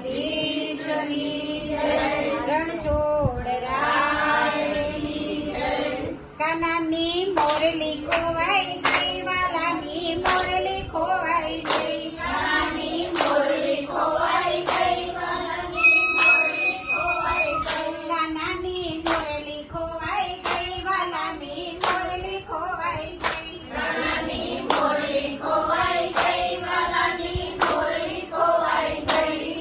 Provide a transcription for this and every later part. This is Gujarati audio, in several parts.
દ્વારકાધીશની જય, રણછોડ રાયની જય, કાનાની મોરલી ખોવાઈ ગઈ, વાલાની મોરલી ખોવાઈ ગઈ, કાનાની મોરલી ખોવાઈ ગઈ, વાલાની મોરલી ખોવાઈ ગઈ, કાનાની મોરલી ખોવાઈ ગઈ, વાલાની મોરલી ખોવાઈ ગઈ, કાનાની મોરલી ખોવાઈ ગઈ, વાલાની મોરલી ખોવાઈ ગઈ,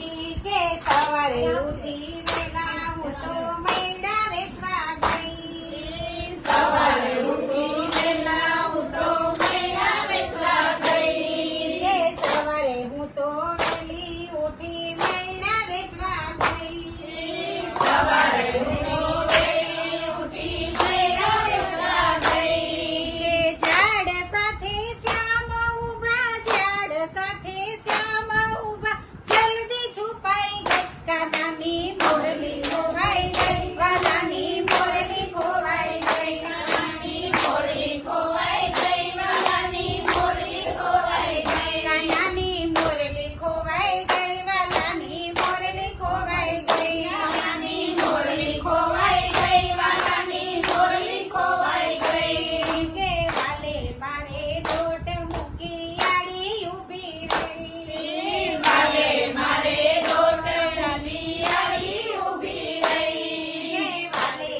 કે સવારે ઉઠી વેલા હું તો મૈડા વેચવા ગઈ, સવારે ઉઠી વેલા હું તો મૈડા વેચવા ગઈ, કે સવારે હું તો વહેલી ઉઠી મૈડા વેચવા ગઈ, સવારે હું તો વહેલી ઉઠી મૈડા વેચવા ગઈ, કે ઝાડ સાથે શ્યામ ઊભા, ઝાડ સાથે શ્યામ ઊભા, જલ્દી છુપાઈ ગઈ, કાનાની મોરલી ખોવાઈ ગઈ, વાલાની મોરલી ખોવાઈ ગઈ, કાનાની મોરલી ખોવાઈ ગઈ, વાલાની મોરલી ખોવાઈ ગઈ, કાનાની મોરલી ખોવાઈ ગઈ, વાલાની મોરલી ખોવાઈ ગઈ, કાનાની મોરલી ખોવાઈ ગઈ, વાલાની મોરલી ખોવાઈ ગઈ, કે વાલે મારે દોટ મૂકી આડી ઊભી રહી, વાલે મારે દોટ મૂકી આડી ઊભી રહી, કે વાલે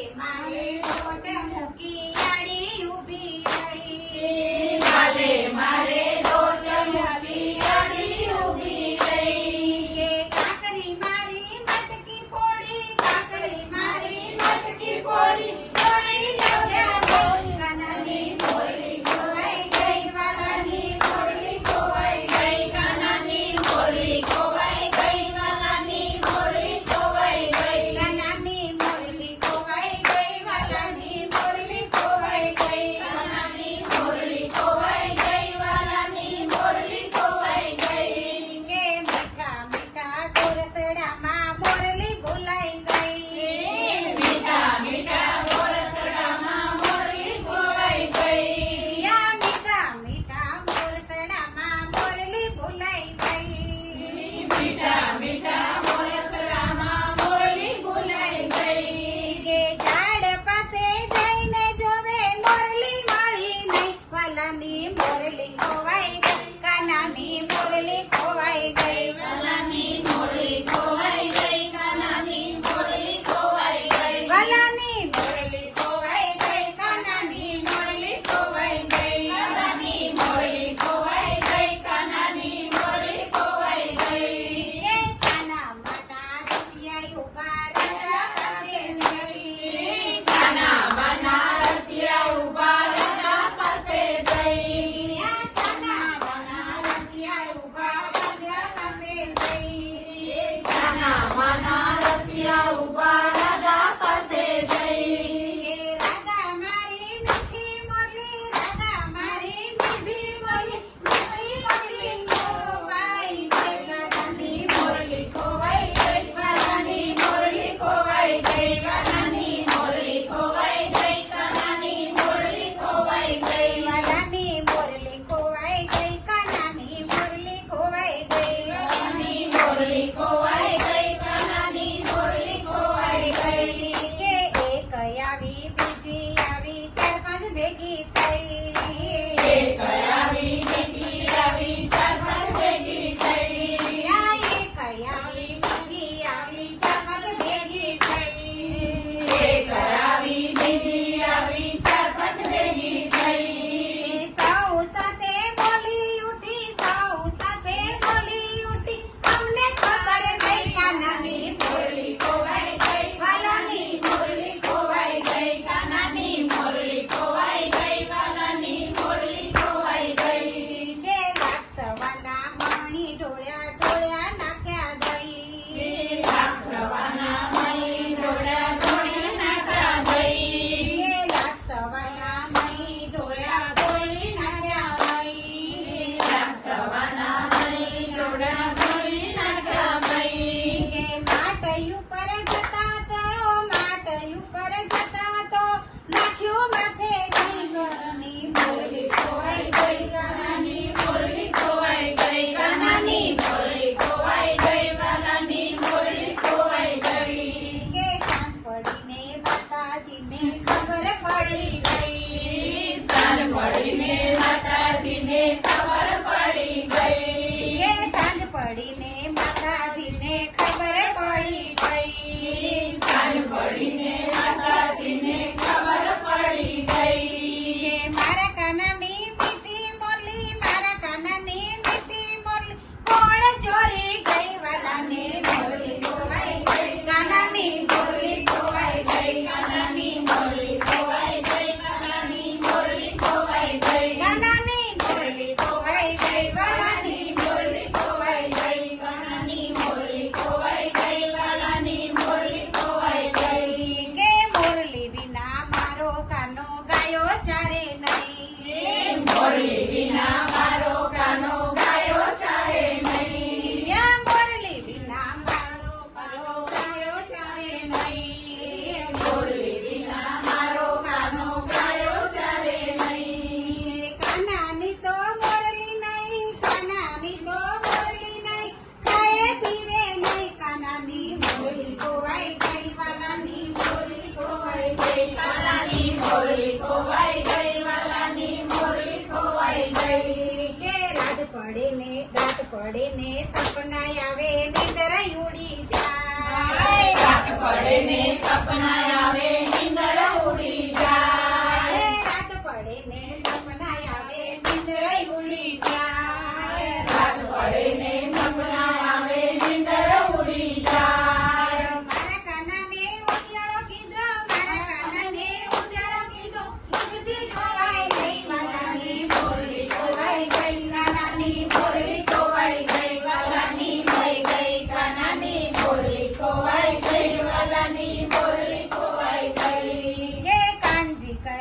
માતાજીને ખબર પડી ગઈ. સાંજ પડીને માતાજીને ખબર પડી ગઈ. કે મારા કાનાની મીઠી મોરલી, મારા કાનાની મીઠી મોરલી કોણ ચોરી ગઈ? વાલાને મોરલી ખોવાઈ ગઈ. કાનાની મોરલી ખોવાઈ ગઈ. કાનાની મોરલી ખોવાઈ ગઈ. કાનાની મોરલી ખોવાઈ ગઈ. કાનાની મોરલી ખોવાઈ ગઈ. વાલાની મોરલી ખોવાઈ ગઈ. કાનાની મોરલી ખોવાઈ ગઈ. વાલાની મોરલી ખોવાઈ ગઈ. કે મોરલી વિના મારો કાનો ગાયો ચારે નહીં. મોરલી વિના મારો કાનો ગાયો ચારે નહીં. યા મોરલી વિના મારો કાનો ગાયો ચારે નહીં. મોરલી વિના મારો કાનો ગાયો ચારે નહીં. કાનાની તો મોરલી નહીં, કાનાની તો મોરલી નહીં, ખાએ પીવે નહીં. કાનાની મોરલી ખોવાઈ ગઈ. વાલાની મોરલી ખોવાઈ ગઈ. કાનાની મોરલી ખોવાઈ ગઈ. વાલાની મોરલી ખોવાઈ ગઈ. કે રાત પડે ને રાત પડે ને સપના આવે નિંદર ઉડી જાય. રાત પડે ને સપના આવે નીંદર ઉડી જાય. રાત પડે ને સપના આવે નિંદર ઉડી જાય. રાત પડે ને સપના આવે નીંદર ઉડી જાય. મારા કાનાને ઉજાળો કીધો, મારા કાનાને ઉજાળો કીધો, ઊંઘતી જોવાય નહીં. વાલાની મોરલી ખોવાઈ ગઈ. કાનાની મોરલી ખોવાઈ ગઈ. વાલાની મળી ગઈ. કાનાની મોરલી ખોવાઈ ગઈ. વાલાની મોરલી ખોવાઈ ગઈ. કે કાનજી કહે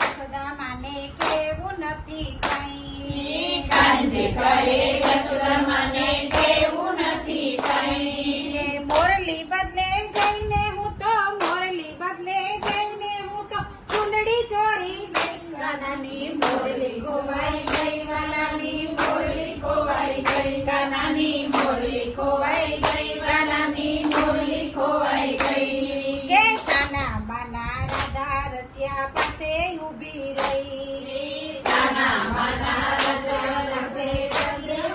યશોદા માને કેવું નથી કઈ. કાનજી કહે યશોદામાને કેવું નથી કઈ. કે મોરલી બદલે જઈને હું તો, મોરલી બદલે જઈને હું તો ચૂંદડી ચોરી લઈ. કાનાની મોરલી ખોવાઈ ગઈ. વાલાની મોરલી ખોવાઈ ગઈ. કાનાની મોરલી ખોવાઈ ગઈ. વાલાની મોરલી ખોવાઈ ગઈ. કે છાના માના રાધા રસિયા પાસે ઊભી રહી. છાના માના રસિયા પાસે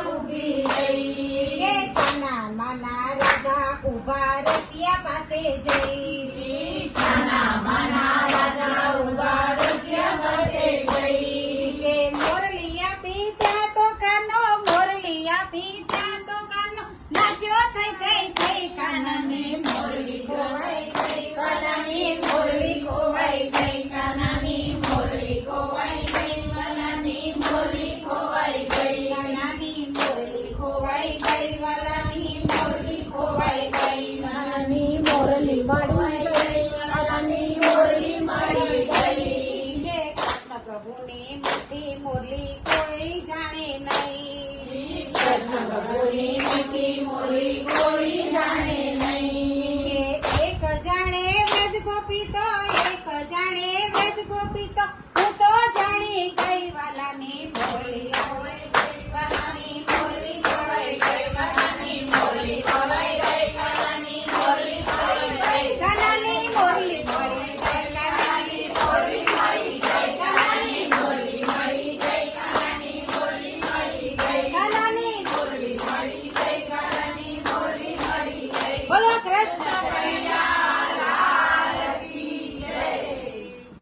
ઊભી રહી. કે છાના માના રાધા ઊભા રસિયા પાસે જઈ. છાના માના રાજા ઉભા રસિયા પાસે ગઈ. કે મોરલી આપી ત્યાં તો કાનો, મોરલી આપી ત્યાં તો કાનો નાચ્યો થઈ થઈ થઈ. કાનાની મોરલી ખોવાઈ ગઈ. કાનાની મોરલી ખોવાઈ ગઈ. કાનાની મોરલી ખોવાઈ ગઈ. કાનાની મોરલી ખોવાઈ ગઈ. કાનાની મોરલી ખોવાઈ ગઈ. વાલાની મોરલી ખોવાઈ ગઈ. કાનાની મોરલી મળી ગઈ. કાનાની મોરલી મળી ગઈ. કે કૃષ્ણ પ્રભુની મીઠી મોરલી કોઈ જાણે નહીં. કૃષ્ણ પ્રભુની મીઠી મોરલી કોઈ જાણે નહીં. કે એક જાણે વેદ ગોપી તો, એક જાણે વેદ ગોપી તો હું તો જાણી ગઈ. વાલાની મોરલી ખોવાઈ ગઈ. વાલાની મોરલી ખોવાઈ ગઈ. કાનાની મોરલી ખોવાઈ ગઈ. કાનાની મોરલી ખોવાઈ ગઈ. કાનાની મોરલી મળી ગઈ. કાનાની મોરલી મળી ગઈ. કાનાની મોરલી મળી ગઈ. કાનાની મોરલી મળી ગઈ. કાનાની મોરલી મળી ગઈ. કાનાની મોરલી મળી ગઈ. બોલો કૃષ્ણ કનૈયા